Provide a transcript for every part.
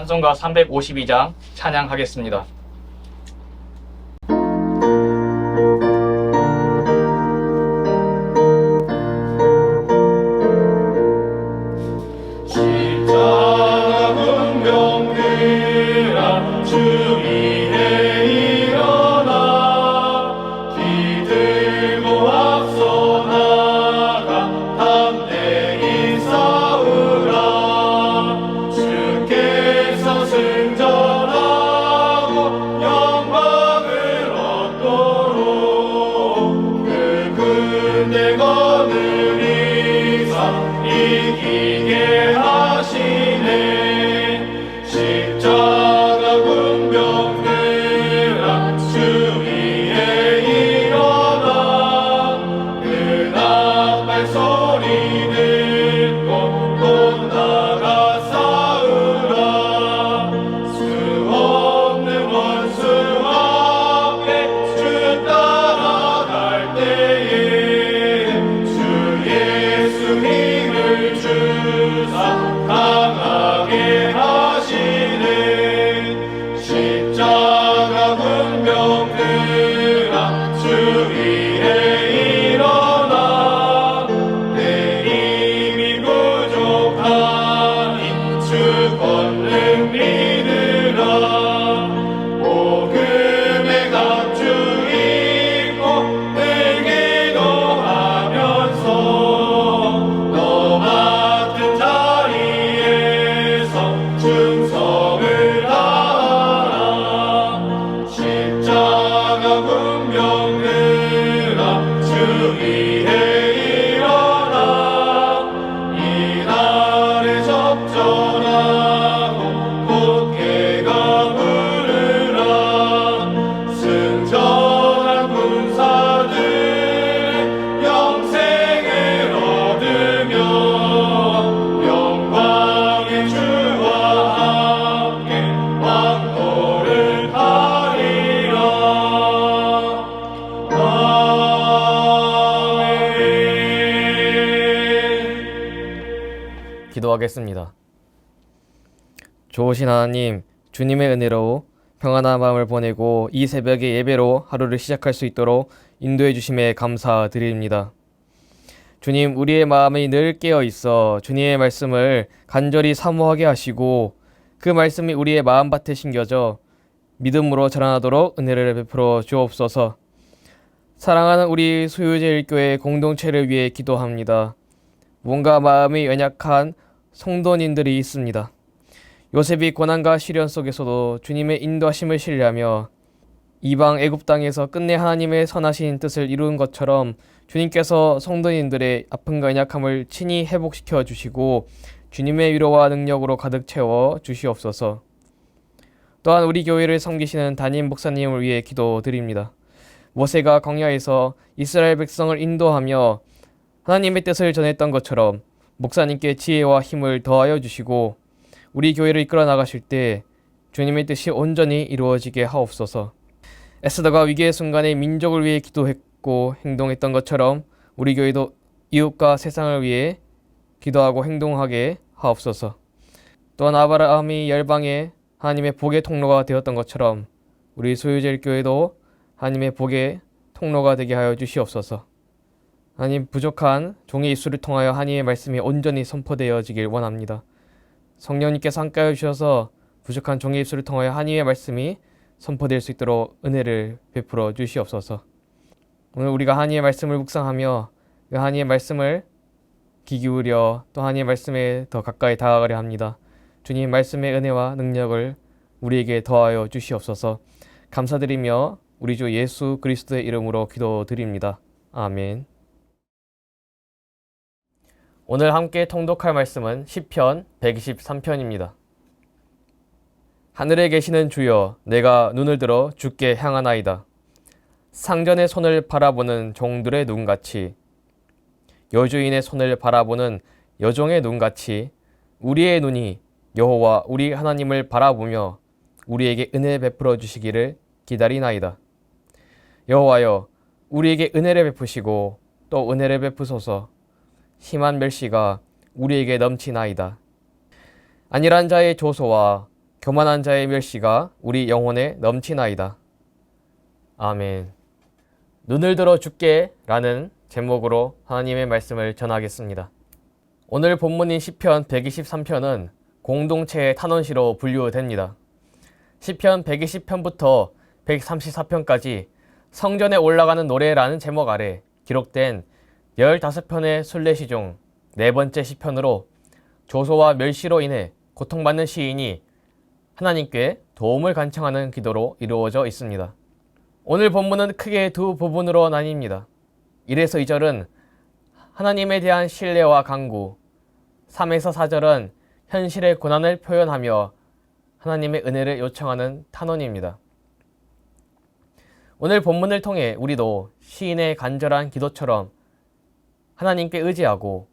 찬송가 352장 찬양하겠습니다. 기도하겠습니다. 좋으신 하나님, 주님의 은혜로 평안한 마음을 보내고 이 새벽에 예배로 하루를 시작할 수 있도록 인도해 주심에 감사드립니다. 주님, 우리의 마음이 늘 깨어 있어 주님의 말씀을 간절히 사모하게 하시고 그 말씀이 우리의 마음밭에 심겨져 믿음으로 자라나도록 은혜를 베풀어 주옵소서. 사랑하는 우리 소유제일교회 공동체를 위해 기도합니다. 뭔가 마음이 연약한 성도님들이 있습니다. 요셉이 고난과 시련 속에서도 주님의 인도하심을 신뢰하며 이방 애굽 땅에서 끝내 하나님의 선하신 뜻을 이룬 것처럼 주님께서 성도님들의 아픔과 연약함을 친히 회복시켜 주시고 주님의 위로와 능력으로 가득 채워 주시옵소서. 또한 우리 교회를 섬기시는 담임 목사님을 위해 기도드립니다. 모세가 광야에서 이스라엘 백성을 인도하며 하나님의 뜻을 전했던 것처럼 목사님께 지혜와 힘을 더하여 주시고 우리 교회를 이끌어 나가실 때 주님의 뜻이 온전히 이루어지게 하옵소서. 에스더가 위기의 순간에 민족을 위해 기도했고 행동했던 것처럼 우리 교회도 이웃과 세상을 위해 기도하고 행동하게 하옵소서. 또한 아브라함이 열방에 하나님의 복의 통로가 되었던 것처럼 우리 소유제일교회도 하나님의 복의 통로가 되게 하여 주시옵소서. 하나님, 부족한 종의 입술을 통하여 하나님의 말씀이 온전히 선포되어지길 원합니다. 성령님께서 함께하여 주셔서 부족한 종의 입술을 통하여 하나님의 말씀이 선포될 수 있도록 은혜를 베풀어 주시옵소서. 오늘 우리가 하나님의 말씀을 묵상하며 그 하나님의 말씀을 귀 기울여 또 하나님의 말씀에 더 가까이 다가가려 합니다. 주님 말씀의 은혜와 능력을 우리에게 더하여 주시옵소서. 감사드리며 우리 주 예수 그리스도의 이름으로 기도드립니다. 아멘. 오늘 함께 통독할 말씀은 시편 123편입니다. 하늘에 계시는 주여, 내가 눈을 들어 주께 향하나이다. 상전의 손을 바라보는 종들의 눈같이 여주인의 손을 바라보는 여종의 눈같이 우리의 눈이 여호와 우리 하나님을 바라보며 우리에게 은혜 베풀어 주시기를 기다리나이다. 여호와여, 우리에게 은혜를 베푸시고 또 은혜를 베푸소서. 심한 멸시가 우리에게 넘치나이다. 안일한 자의 조소와 교만한 자의 멸시가 우리 영혼에 넘치나이다. 아멘. 눈을 들어 주께 라는 제목으로 하나님의 말씀을 전하겠습니다. 오늘 본문인 시편 123편은 공동체의 탄원시로 분류됩니다. 시편 120편부터 134편까지 성전에 올라가는 노래라는 제목 아래 기록된 15편의 순례시 중 네 번째 시편으로 조소와 멸시로 인해 고통받는 시인이 하나님께 도움을 간청하는 기도로 이루어져 있습니다. 오늘 본문은 크게 두 부분으로 나뉩니다. 1에서 2절은 하나님에 대한 신뢰와 간구, 3에서 4절은 현실의 고난을 표현하며 하나님의 은혜를 요청하는 탄원입니다. 오늘 본문을 통해 우리도 시인의 간절한 기도처럼 하나님께 의지하고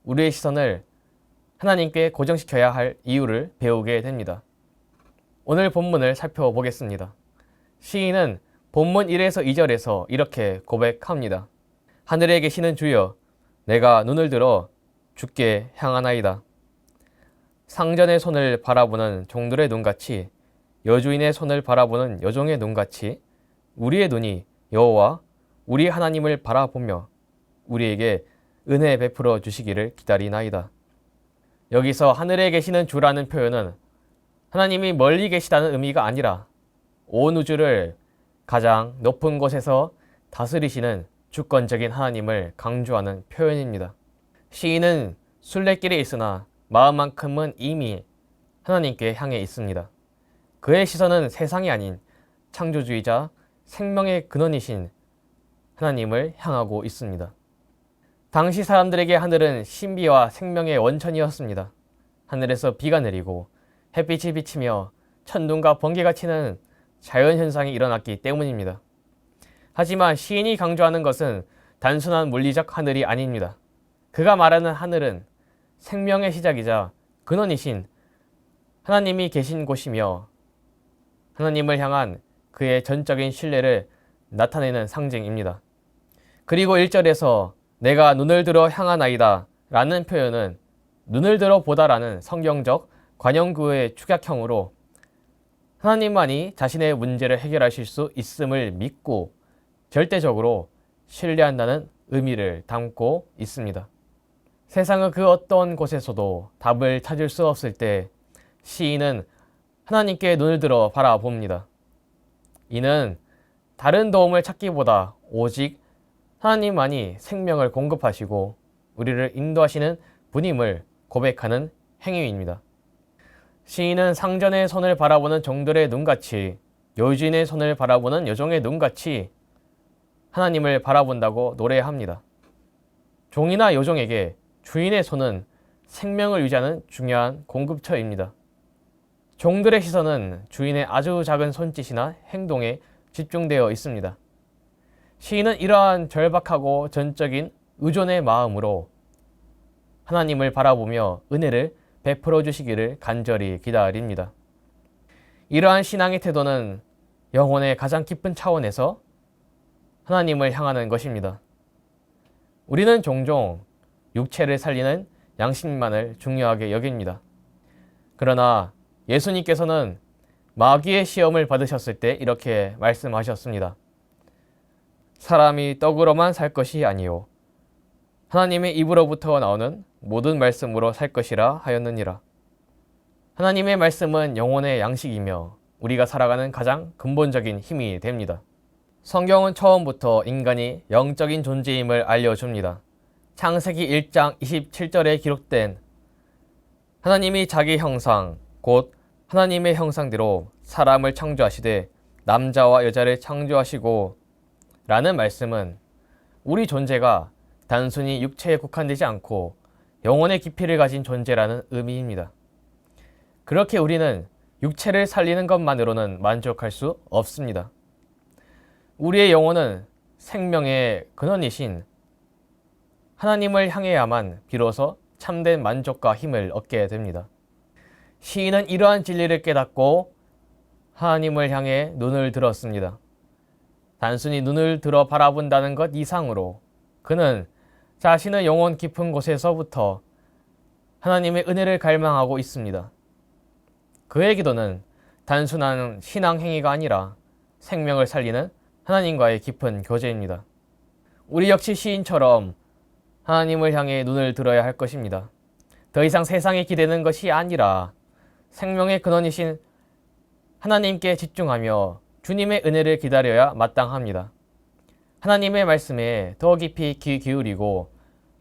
우리의 시선을 하나님께 고정시켜야 할 이유를 배우게 됩니다. 오늘 본문을 살펴보겠습니다. 시인은 본문 1에서 2절에서 이렇게 고백합니다. 하늘에 계시는 주여, 내가 눈을 들어 주께 향하나이다. 상전의 손을 바라보는 종들의 눈같이, 여주인의 손을 바라보는 여종의 눈같이 우리의 눈이 여호와 우리 하나님을 바라보며 우리에게 은혜 베풀어 주시기를 기다리나이다. 여기서 하늘에 계시는 주라는 표현은 하나님이 멀리 계시다는 의미가 아니라 온 우주를 가장 높은 곳에서 다스리시는 주권적인 하나님을 강조하는 표현입니다. 시인은 순례길에 있으나 마음만큼은 이미 하나님께 향해 있습니다. 그의 시선은 세상이 아닌 창조주이자 생명의 근원이신 하나님을 향하고 있습니다. 당시 사람들에게 하늘은 신비와 생명의 원천이었습니다. 하늘에서 비가 내리고 햇빛이 비치며 천둥과 번개가 치는 자연현상이 일어났기 때문입니다. 하지만 시인이 강조하는 것은 단순한 물리적 하늘이 아닙니다. 그가 말하는 하늘은 생명의 시작이자 근원이신 하나님이 계신 곳이며 하나님을 향한 그의 전적인 신뢰를 나타내는 상징입니다. 그리고 1절에서 내가 눈을 들어 향하나이다 라는 표현은 눈을 들어 보다라는 성경적 관용구의 축약형으로 하나님만이 자신의 문제를 해결하실 수 있음을 믿고 절대적으로 신뢰한다는 의미를 담고 있습니다. 세상의 그 어떤 곳에서도 답을 찾을 수 없을 때 시인은 하나님께 눈을 들어 바라봅니다. 이는 다른 도움을 찾기보다 오직 하나님만이 생명을 공급하시고 우리를 인도하시는 분임을 고백하는 행위입니다. 시인은 상전의 손을 바라보는 종들의 눈같이 여주인의 손을 바라보는 여종의 눈같이 하나님을 바라본다고 노래합니다. 종이나 여종에게 주인의 손은 생명을 유지하는 중요한 공급처입니다. 종들의 시선은 주인의 아주 작은 손짓이나 행동에 집중되어 있습니다. 시인은 이러한 절박하고 전적인 의존의 마음으로 하나님을 바라보며 은혜를 베풀어 주시기를 간절히 기다립니다. 이러한 신앙의 태도는 영혼의 가장 깊은 차원에서 하나님을 향하는 것입니다. 우리는 종종 육체를 살리는 양식만을 중요하게 여깁니다. 그러나 예수님께서는 마귀의 시험을 받으셨을 때 이렇게 말씀하셨습니다. 사람이 떡으로만 살 것이 아니요 하나님의 입으로부터 나오는 모든 말씀으로 살 것이라 하였느니라. 하나님의 말씀은 영혼의 양식이며 우리가 살아가는 가장 근본적인 힘이 됩니다. 성경은 처음부터 인간이 영적인 존재임을 알려줍니다. 창세기 1장 27절에 기록된 하나님이 자기 형상 곧 하나님의 형상대로 사람을 창조하시되 남자와 여자를 창조하시고 라는 말씀은 우리 존재가 단순히 육체에 국한되지 않고 영혼의 깊이를 가진 존재라는 의미입니다. 그렇게 우리는 육체를 살리는 것만으로는 만족할 수 없습니다. 우리의 영혼은 생명의 근원이신 하나님을 향해야만 비로소 참된 만족과 힘을 얻게 됩니다. 시인은 이러한 진리를 깨닫고 하나님을 향해 눈을 들었습니다. 단순히 눈을 들어 바라본다는 것 이상으로 그는 자신의 영혼 깊은 곳에서부터 하나님의 은혜를 갈망하고 있습니다. 그의 기도는 단순한 신앙 행위가 아니라 생명을 살리는 하나님과의 깊은 교제입니다. 우리 역시 시인처럼 하나님을 향해 눈을 들어야 할 것입니다. 더 이상 세상에 기대는 것이 아니라 생명의 근원이신 하나님께 집중하며 주님의 은혜를 기다려야 마땅합니다. 하나님의 말씀에 더 깊이 귀 기울이고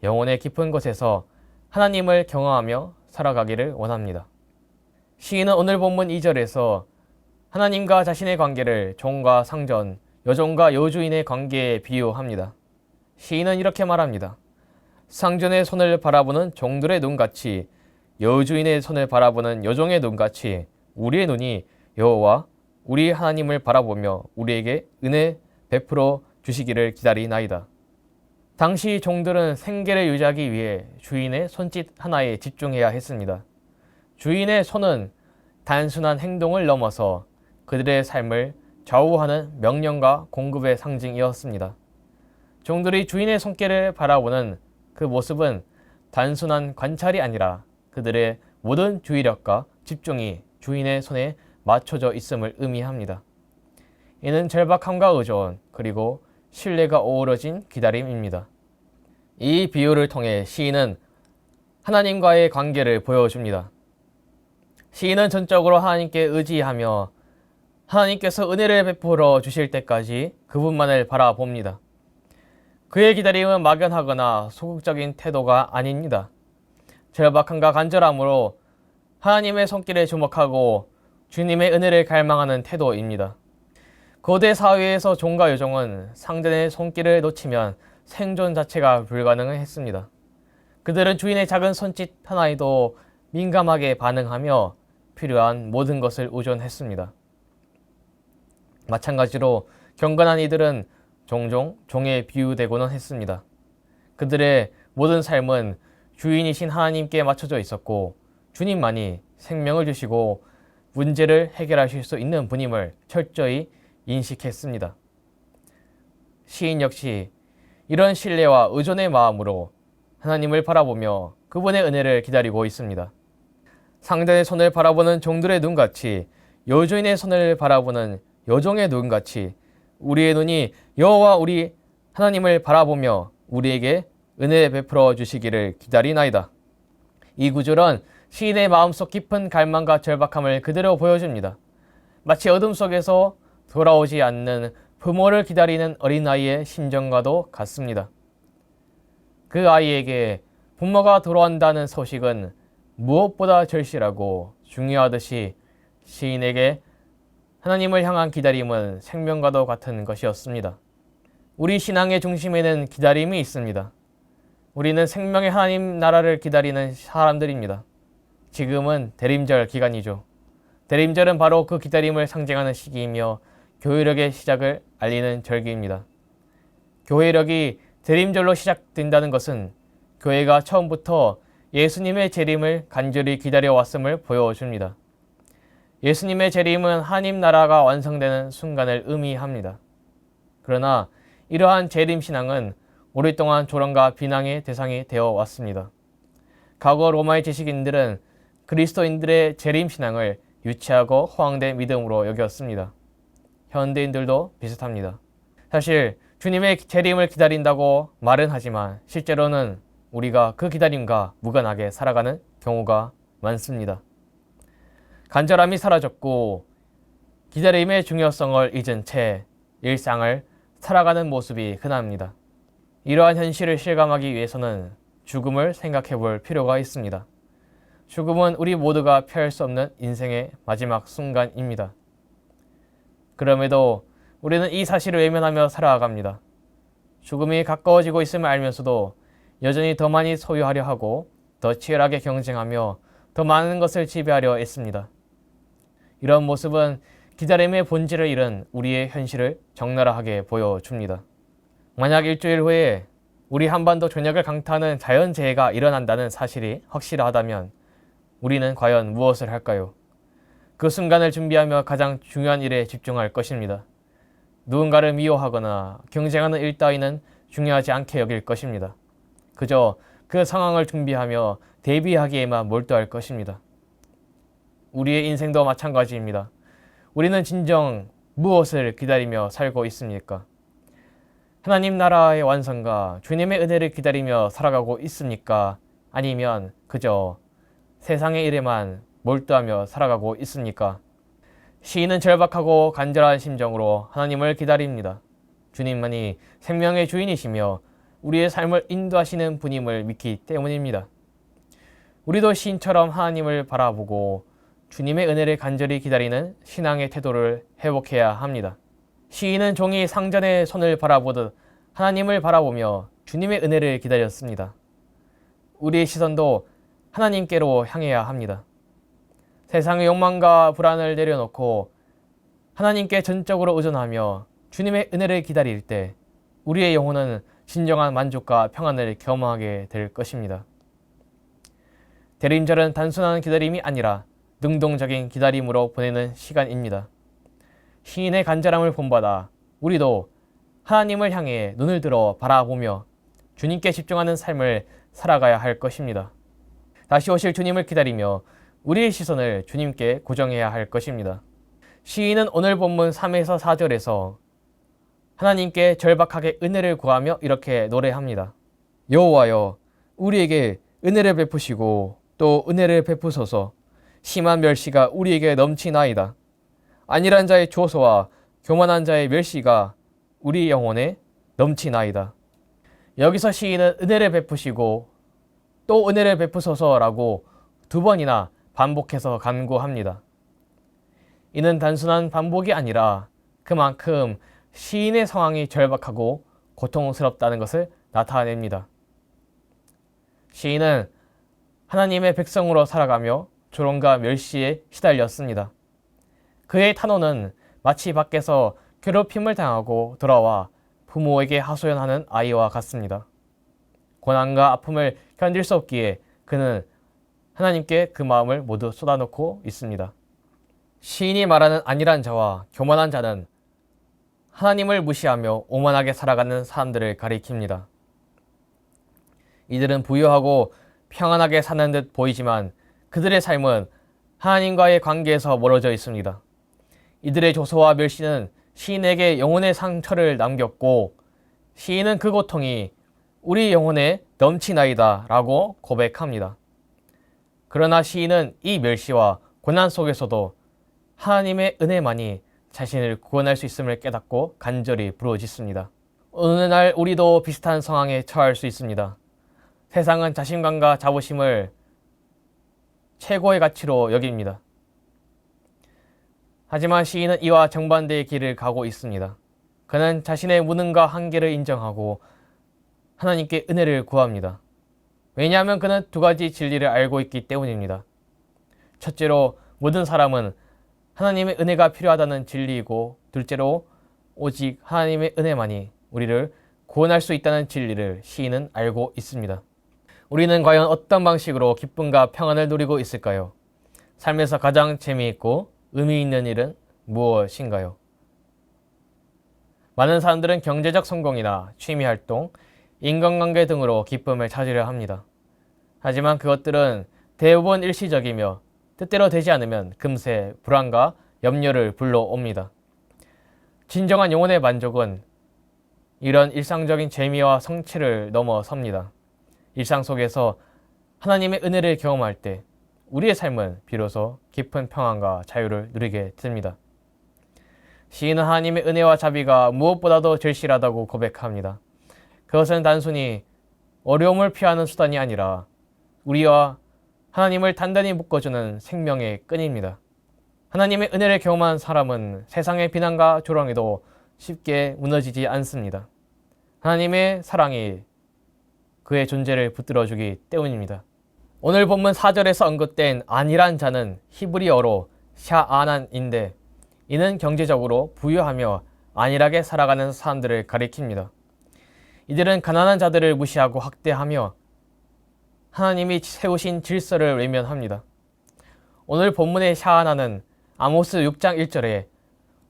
영혼의 깊은 곳에서 하나님을 경험하며 살아가기를 원합니다. 시인은 오늘 본문 2절에서 하나님과 자신의 관계를 종과 상전, 여종과 여주인의 관계에 비유합니다. 시인은 이렇게 말합니다. 상전의 손을 바라보는 종들의 눈같이 여주인의 손을 바라보는 여종의 눈같이 우리의 눈이 여호와 우리 하나님을 바라보며 우리에게 은혜 베풀어 주시기를 기다리나이다. 당시 종들은 생계를 유지하기 위해 주인의 손짓 하나에 집중해야 했습니다. 주인의 손은 단순한 행동을 넘어서 그들의 삶을 좌우하는 명령과 공급의 상징이었습니다. 종들이 주인의 손길을 바라보는 그 모습은 단순한 관찰이 아니라 그들의 모든 주의력과 집중이 주인의 손에 맞춰져 있음을 의미합니다. 이는 절박함과 의존 그리고 신뢰가 어우러진 기다림입니다. 이 비유를 통해 시인은 하나님과의 관계를 보여줍니다. 시인은 전적으로 하나님께 의지하며 하나님께서 은혜를 베풀어 주실 때까지 그분만을 바라봅니다. 그의 기다림은 막연하거나 소극적인 태도가 아닙니다. 절박함과 간절함으로 하나님의 손길에 주목하고 주님의 은혜를 갈망하는 태도입니다. 고대 사회에서 종과 여종은 상전의 손길을 놓치면 생존 자체가 불가능했습니다. 그들은 주인의 작은 손짓 하나에도 민감하게 반응하며 필요한 모든 것을 의존했습니다. 마찬가지로 경건한 이들은 종종 종에 비유되고는 했습니다. 그들의 모든 삶은 주인이신 하나님께 맞춰져 있었고 주님만이 생명을 주시고 문제를 해결하실 수 있는 분임을 철저히 인식했습니다. 시인 역시 이런 신뢰와 의존의 마음으로 하나님을 바라보며 그분의 은혜를 기다리고 있습니다. 상전의 손을 바라보는 종들의 눈같이 여주인의 손을 바라보는 여종의 눈같이 우리의 눈이 여호와 우리 하나님을 바라보며 우리에게 은혜 베풀어 주시기를 기다리나이다. 이 구절은 시인의 마음속 깊은 갈망과 절박함을 그대로 보여줍니다. 마치 어둠 속에서 돌아오지 않는 부모를 기다리는 어린아이의 심정과도 같습니다. 그 아이에게 부모가 돌아온다는 소식은 무엇보다 절실하고 중요하듯이 시인에게 하나님을 향한 기다림은 생명과도 같은 것이었습니다. 우리 신앙의 중심에는 기다림이 있습니다. 우리는 생명의 하나님 나라를 기다리는 사람들입니다. 지금은 대림절 기간이죠. 대림절은 바로 그 기다림을 상징하는 시기이며 교회력의 시작을 알리는 절기입니다. 교회력이 대림절로 시작된다는 것은 교회가 처음부터 예수님의 재림을 간절히 기다려왔음을 보여줍니다. 예수님의 재림은 하나님 나라가 완성되는 순간을 의미합니다. 그러나 이러한 재림 신앙은 오랫동안 조롱과 비난의 대상이 되어 왔습니다. 과거 로마의 지식인들은 그리스도인들의 재림 신앙을 유치하고 허황된 믿음으로 여겼습니다. 현대인들도 비슷합니다. 사실 주님의 재림을 기다린다고 말은 하지만 실제로는 우리가 그 기다림과 무관하게 살아가는 경우가 많습니다. 간절함이 사라졌고 기다림의 중요성을 잊은 채 일상을 살아가는 모습이 흔합니다. 이러한 현실을 실감하기 위해서는 죽음을 생각해 볼 필요가 있습니다. 죽음은 우리 모두가 피할 수 없는 인생의 마지막 순간입니다. 그럼에도 우리는 이 사실을 외면하며 살아갑니다. 죽음이 가까워지고 있음을 알면서도 여전히 더 많이 소유하려 하고 더 치열하게 경쟁하며 더 많은 것을 지배하려 애씁니다. 이런 모습은 기다림의 본질을 잃은 우리의 현실을 적나라하게 보여줍니다. 만약 일주일 후에 우리 한반도 전역을 강타하는 자연재해가 일어난다는 사실이 확실하다면 우리는 과연 무엇을 할까요? 그 순간을 준비하며 가장 중요한 일에 집중할 것입니다. 누군가를 미워하거나 경쟁하는 일 따위는 중요하지 않게 여길 것입니다. 그저 그 상황을 준비하며 대비하기에만 몰두할 것입니다. 우리의 인생도 마찬가지입니다. 우리는 진정 무엇을 기다리며 살고 있습니까? 하나님 나라의 완성과 주님의 은혜를 기다리며 살아가고 있습니까? 아니면 그저 세상의 일에만 몰두하며 살아가고 있습니까? 시인은 절박하고 간절한 심정으로 하나님을 기다립니다. 주님만이 생명의 주인이시며 우리의 삶을 인도하시는 분임을 믿기 때문입니다. 우리도 시인처럼 하나님을 바라보고 주님의 은혜를 간절히 기다리는 신앙의 태도를 회복해야 합니다. 시인은 종이 상전의 손을 바라보듯 하나님을 바라보며 주님의 은혜를 기다렸습니다. 우리의 시선도 하나님께로 향해야 합니다. 세상의 욕망과 불안을 내려놓고 하나님께 전적으로 의존하며 주님의 은혜를 기다릴 때 우리의 영혼은 진정한 만족과 평안을 경험하게 될 것입니다. 대림절은 단순한 기다림이 아니라 능동적인 기다림으로 보내는 시간입니다. 시인의 간절함을 본받아 우리도 하나님을 향해 눈을 들어 바라보며 주님께 집중하는 삶을 살아가야 할 것입니다. 다시 오실 주님을 기다리며 우리의 시선을 주님께 고정해야 할 것입니다. 시인은 오늘 본문 3에서 4절에서 하나님께 절박하게 은혜를 구하며 이렇게 노래합니다. 여호와여, 우리에게 은혜를 베푸시고 또 은혜를 베푸소서. 심한 멸시가 우리에게 넘치나이다. 안일한 자의 조소와 교만한 자의 멸시가 우리 영혼에 넘치나이다. 여기서 시인은 은혜를 베푸시고 또 은혜를 베푸소서라고 2번이나 반복해서 간구합니다. 이는 단순한 반복이 아니라 그만큼 시인의 상황이 절박하고 고통스럽다는 것을 나타냅니다. 시인은 하나님의 백성으로 살아가며 조롱과 멸시에 시달렸습니다. 그의 탄원은 마치 밖에서 괴롭힘을 당하고 돌아와 부모에게 하소연하는 아이와 같습니다. 고난과 아픔을 견딜 수 없기에 그는 하나님께 그 마음을 모두 쏟아놓고 있습니다. 시인이 말하는 안일한 자와 교만한 자는 하나님을 무시하며 오만하게 살아가는 사람들을 가리킵니다. 이들은 부유하고 평안하게 사는 듯 보이지만 그들의 삶은 하나님과의 관계에서 멀어져 있습니다. 이들의 조소와 멸시는 시인에게 영혼의 상처를 남겼고 시인은 그 고통이 우리 영혼에 넘치나이다 라고 고백합니다. 그러나 시인은 이 멸시와 고난 속에서도 하나님의 은혜만이 자신을 구원할 수 있음을 깨닫고 간절히 부르짖습니다. 어느 날 우리도 비슷한 상황에 처할 수 있습니다. 세상은 자신감과 자부심을 최고의 가치로 여깁니다. 하지만 시인은 이와 정반대의 길을 가고 있습니다. 그는 자신의 무능과 한계를 인정하고 하나님께 은혜를 구합니다. 왜냐하면 그는 2가지 진리를 알고 있기 때문입니다. 첫째로 모든 사람은 하나님의 은혜가 필요하다는 진리이고 둘째로 오직 하나님의 은혜만이 우리를 구원할 수 있다는 진리를 시인은 알고 있습니다. 우리는 과연 어떤 방식으로 기쁨과 평안을 누리고 있을까요? 삶에서 가장 재미있고 의미 있는 일은 무엇인가요? 많은 사람들은 경제적 성공이나 취미활동, 인간관계 등으로 기쁨을 찾으려 합니다. 하지만 그것들은 대부분 일시적이며 뜻대로 되지 않으면 금세 불안과 염려를 불러옵니다. 진정한 영혼의 만족은 이런 일상적인 재미와 성취를 넘어섭니다. 일상 속에서 하나님의 은혜를 경험할 때 우리의 삶은 비로소 깊은 평안과 자유를 누리게 됩니다. 시인은 하나님의 은혜와 자비가 무엇보다도 절실하다고 고백합니다. 그것은 단순히 어려움을 피하는 수단이 아니라 우리와 하나님을 단단히 묶어주는 생명의 끈입니다. 하나님의 은혜를 경험한 사람은 세상의 비난과 조롱에도 쉽게 무너지지 않습니다. 하나님의 사랑이 그의 존재를 붙들어주기 때문입니다. 오늘 본문 4절에서 언급된 안일한 자는 히브리어로 샤아난인데 이는 경제적으로 부유하며 안일하게 살아가는 사람들을 가리킵니다. 이들은 가난한 자들을 무시하고 학대하며 하나님이 세우신 질서를 외면합니다. 오늘 본문의 샤하나는 아모스 6장 1절에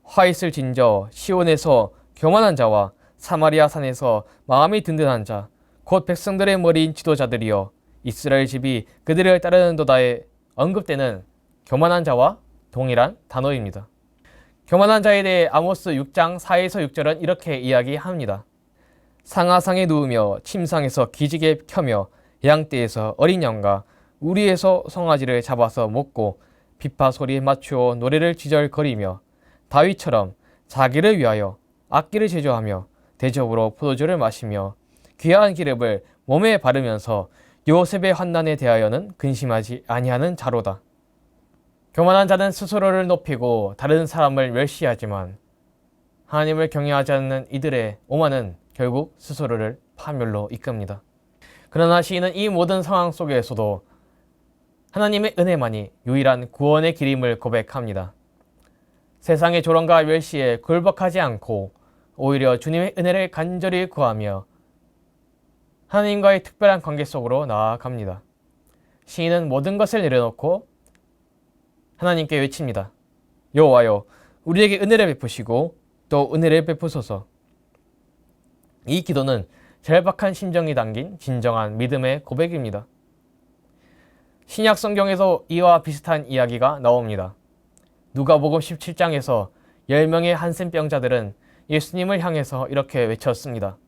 화 있을 진저 시온에서 교만한 자와 사마리아 산에서 마음이 든든한 자 곧 백성들의 머리인 지도자들이여 이스라엘 집이 그들을 따르는도다에 언급되는 교만한 자와 동일한 단어입니다. 교만한 자에 대해 아모스 6장 4에서 6절은 이렇게 이야기합니다. 상하상에 누우며 침상에서 기지개 켜며 양떼에서 어린 양과 우리에서 송아지를 잡아서 먹고 비파 소리에 맞추어 노래를 지절거리며 다윗처럼 자기를 위하여 악기를 제조하며 대접으로 포도주를 마시며 귀한 기름을 몸에 바르면서 요셉의 환난에 대하여는 근심하지 아니하는 자로다. 교만한 자는 스스로를 높이고 다른 사람을 멸시하지만 하나님을 경외하지 않는 이들의 오만은 결국 스스로를 파멸로 이끕니다. 그러나 시인은 이 모든 상황 속에서도 하나님의 은혜만이 유일한 구원의 길임을 고백합니다. 세상의 조롱과 멸시에 굴복하지 않고 오히려 주님의 은혜를 간절히 구하며 하나님과의 특별한 관계 속으로 나아갑니다. 시인은 모든 것을 내려놓고 하나님께 외칩니다. 여호와여, 우리에게 은혜를 베푸시고 또 은혜를 베푸소서. 이 기도는 절박한 심정이 담긴 진정한 믿음의 고백입니다. 신약 성경에서 이와 비슷한 이야기가 나옵니다. 누가복음 17장에서 10명의 한센병자들은 예수님을 향해서 이렇게 외쳤습니다.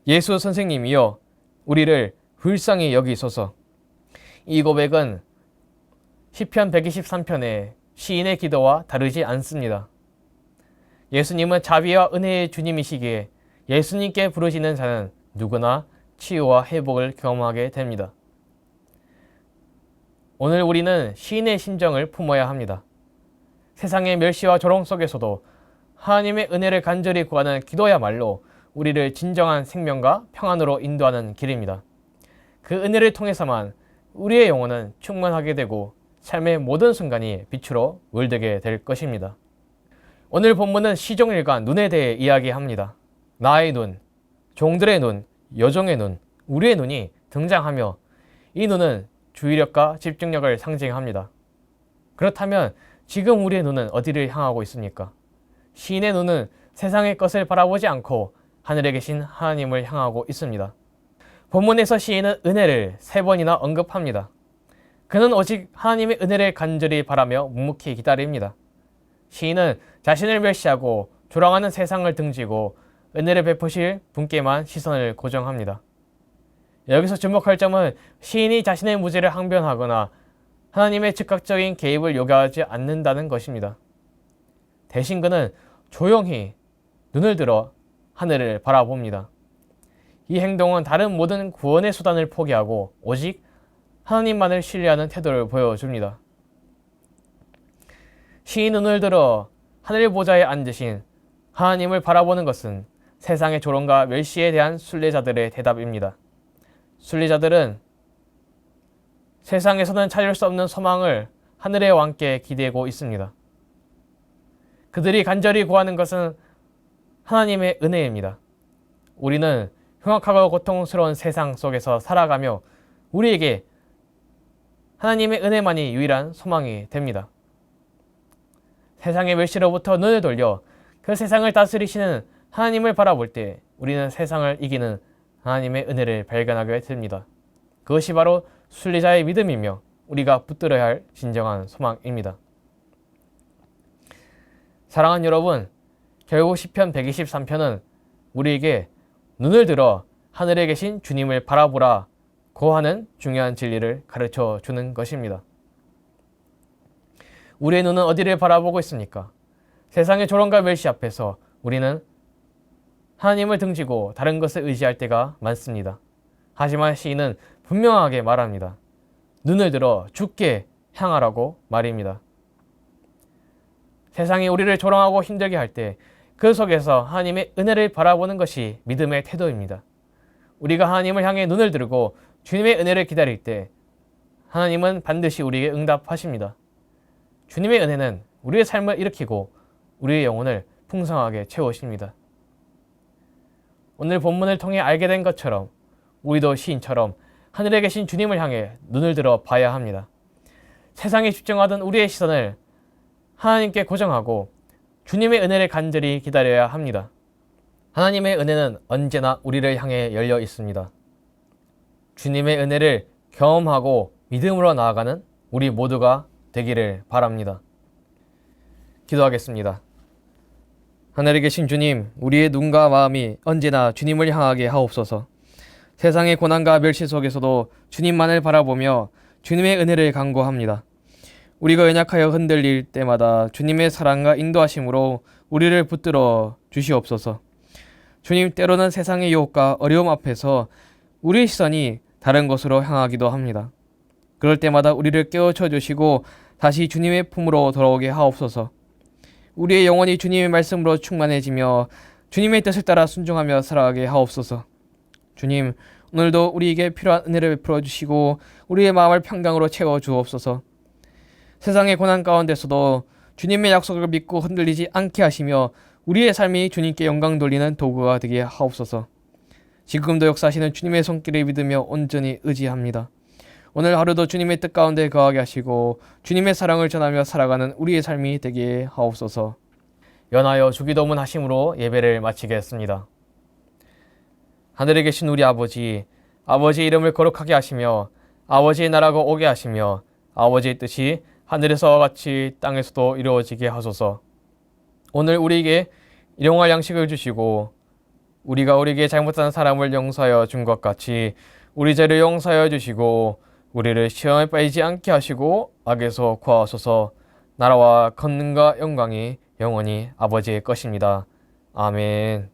예수 선생님이여, 우리를 불쌍히 여기소서. 이 고백은 시편 123편의 시인의 기도와 다르지 않습니다. 예수님은 자비와 은혜의 주님이시기에 예수님께 부르짖는 자는 누구나 치유와 회복을 경험하게 됩니다. 오늘 우리는 시인의 심정을 품어야 합니다. 세상의 멸시와 조롱 속에서도 하나님의 은혜를 간절히 구하는 기도야말로 우리를 진정한 생명과 평안으로 인도하는 길입니다. 그 은혜를 통해서만 우리의 영혼은 충만하게 되고 삶의 모든 순간이 빛으로 물들게 될 것입니다. 오늘 본문은 시종일관 눈에 대해 이야기합니다. 나의 눈, 종들의 눈, 여종의 눈, 우리의 눈이 등장하며 이 눈은 주의력과 집중력을 상징합니다. 그렇다면 지금 우리의 눈은 어디를 향하고 있습니까? 시인의 눈은 세상의 것을 바라보지 않고 하늘에 계신 하나님을 향하고 있습니다. 본문에서 시인은 은혜를 3번이나 언급합니다. 그는 오직 하나님의 은혜를 간절히 바라며 묵묵히 기다립니다. 시인은 자신을 멸시하고 조롱하는 세상을 등지고 은혜를 베푸실 분께만 시선을 고정합니다. 여기서 주목할 점은 시인이 자신의 무죄를 항변하거나 하나님의 즉각적인 개입을 요구하지 않는다는 것입니다. 대신 그는 조용히 눈을 들어 하늘을 바라봅니다. 이 행동은 다른 모든 구원의 수단을 포기하고 오직 하나님만을 신뢰하는 태도를 보여줍니다. 시인 눈을 들어 하늘 보좌에 앉으신 하나님을 바라보는 것은 세상의 조롱과 멸시에 대한 순례자들의 대답입니다. 순례자들은 세상에서는 찾을 수 없는 소망을 하늘의 왕께 기대고 있습니다. 그들이 간절히 구하는 것은 하나님의 은혜입니다. 우리는 흉악하고 고통스러운 세상 속에서 살아가며 우리에게 하나님의 은혜만이 유일한 소망이 됩니다. 세상의 멸시로부터 눈을 돌려 그 세상을 다스리시는 하나님을 바라볼 때 우리는 세상을 이기는 하나님의 은혜를 발견하게 됩니다. 그것이 바로 순례자의 믿음이며 우리가 붙들어야 할 진정한 소망입니다. 사랑하는 여러분, 결국 시편 123편은 우리에게 눈을 들어 하늘에 계신 주님을 바라보라 고 하는 중요한 진리를 가르쳐 주는 것입니다. 우리의 눈은 어디를 바라보고 있습니까? 세상의 조롱과 멸시 앞에서 우리는 하나님을 등지고 다른 것을 의지할 때가 많습니다. 하지만 시인은 분명하게 말합니다. 눈을 들어 주께 향하라고 말입니다. 세상이 우리를 조롱하고 힘들게 할 때 그 속에서 하나님의 은혜를 바라보는 것이 믿음의 태도입니다. 우리가 하나님을 향해 눈을 들고 주님의 은혜를 기다릴 때 하나님은 반드시 우리에게 응답하십니다. 주님의 은혜는 우리의 삶을 일으키고 우리의 영혼을 풍성하게 채우십니다. 오늘 본문을 통해 알게 된 것처럼 우리도 시인처럼 하늘에 계신 주님을 향해 눈을 들어 봐야 합니다. 세상에 집중하던 우리의 시선을 하나님께 고정하고 주님의 은혜를 간절히 기다려야 합니다. 하나님의 은혜는 언제나 우리를 향해 열려 있습니다. 주님의 은혜를 경험하고 믿음으로 나아가는 우리 모두가 되기를 바랍니다. 기도하겠습니다. 하늘에 계신 주님, 우리의 눈과 마음이 언제나 주님을 향하게 하옵소서. 세상의 고난과 멸시 속에서도 주님만을 바라보며 주님의 은혜를 간구합니다. 우리가 연약하여 흔들릴 때마다 주님의 사랑과 인도하심으로 우리를 붙들어 주시옵소서. 주님, 때로는 세상의 유혹과 어려움 앞에서 우리의 시선이 다른 곳으로 향하기도 합니다. 그럴 때마다 우리를 깨우쳐 주시고 다시 주님의 품으로 돌아오게 하옵소서. 우리의 영혼이 주님의 말씀으로 충만해지며 주님의 뜻을 따라 순종하며 살아가게 하옵소서. 주님, 오늘도 우리에게 필요한 은혜를 베풀어 주시고 우리의 마음을 평강으로 채워 주옵소서. 세상의 고난 가운데서도 주님의 약속을 믿고 흔들리지 않게 하시며 우리의 삶이 주님께 영광 돌리는 도구가 되게 하옵소서. 지금도 역사하시는 주님의 손길을 믿으며 온전히 의지합니다. 오늘 하루도 주님의 뜻 가운데 거하게 하시고 주님의 사랑을 전하며 살아가는 우리의 삶이 되게 하옵소서. 연하여 주기도문 하심으로 예배를 마치겠습니다. 하늘에 계신 우리 아버지, 아버지의 이름을 거룩하게 하시며 아버지의 나라가 오게 하시며 아버지의 뜻이 하늘에서와 같이 땅에서도 이루어지게 하소서. 오늘 우리에게 일용할 양식을 주시고 우리가 우리에게 잘못한 사람을 용서하여 준 것 같이 우리 죄를 용서하여 주시고 우리를 시험에 빠지지 않게 하시고 악에서 구하소서. 나라와 권능과 영광이 영원히 아버지의 것입니다. 아멘.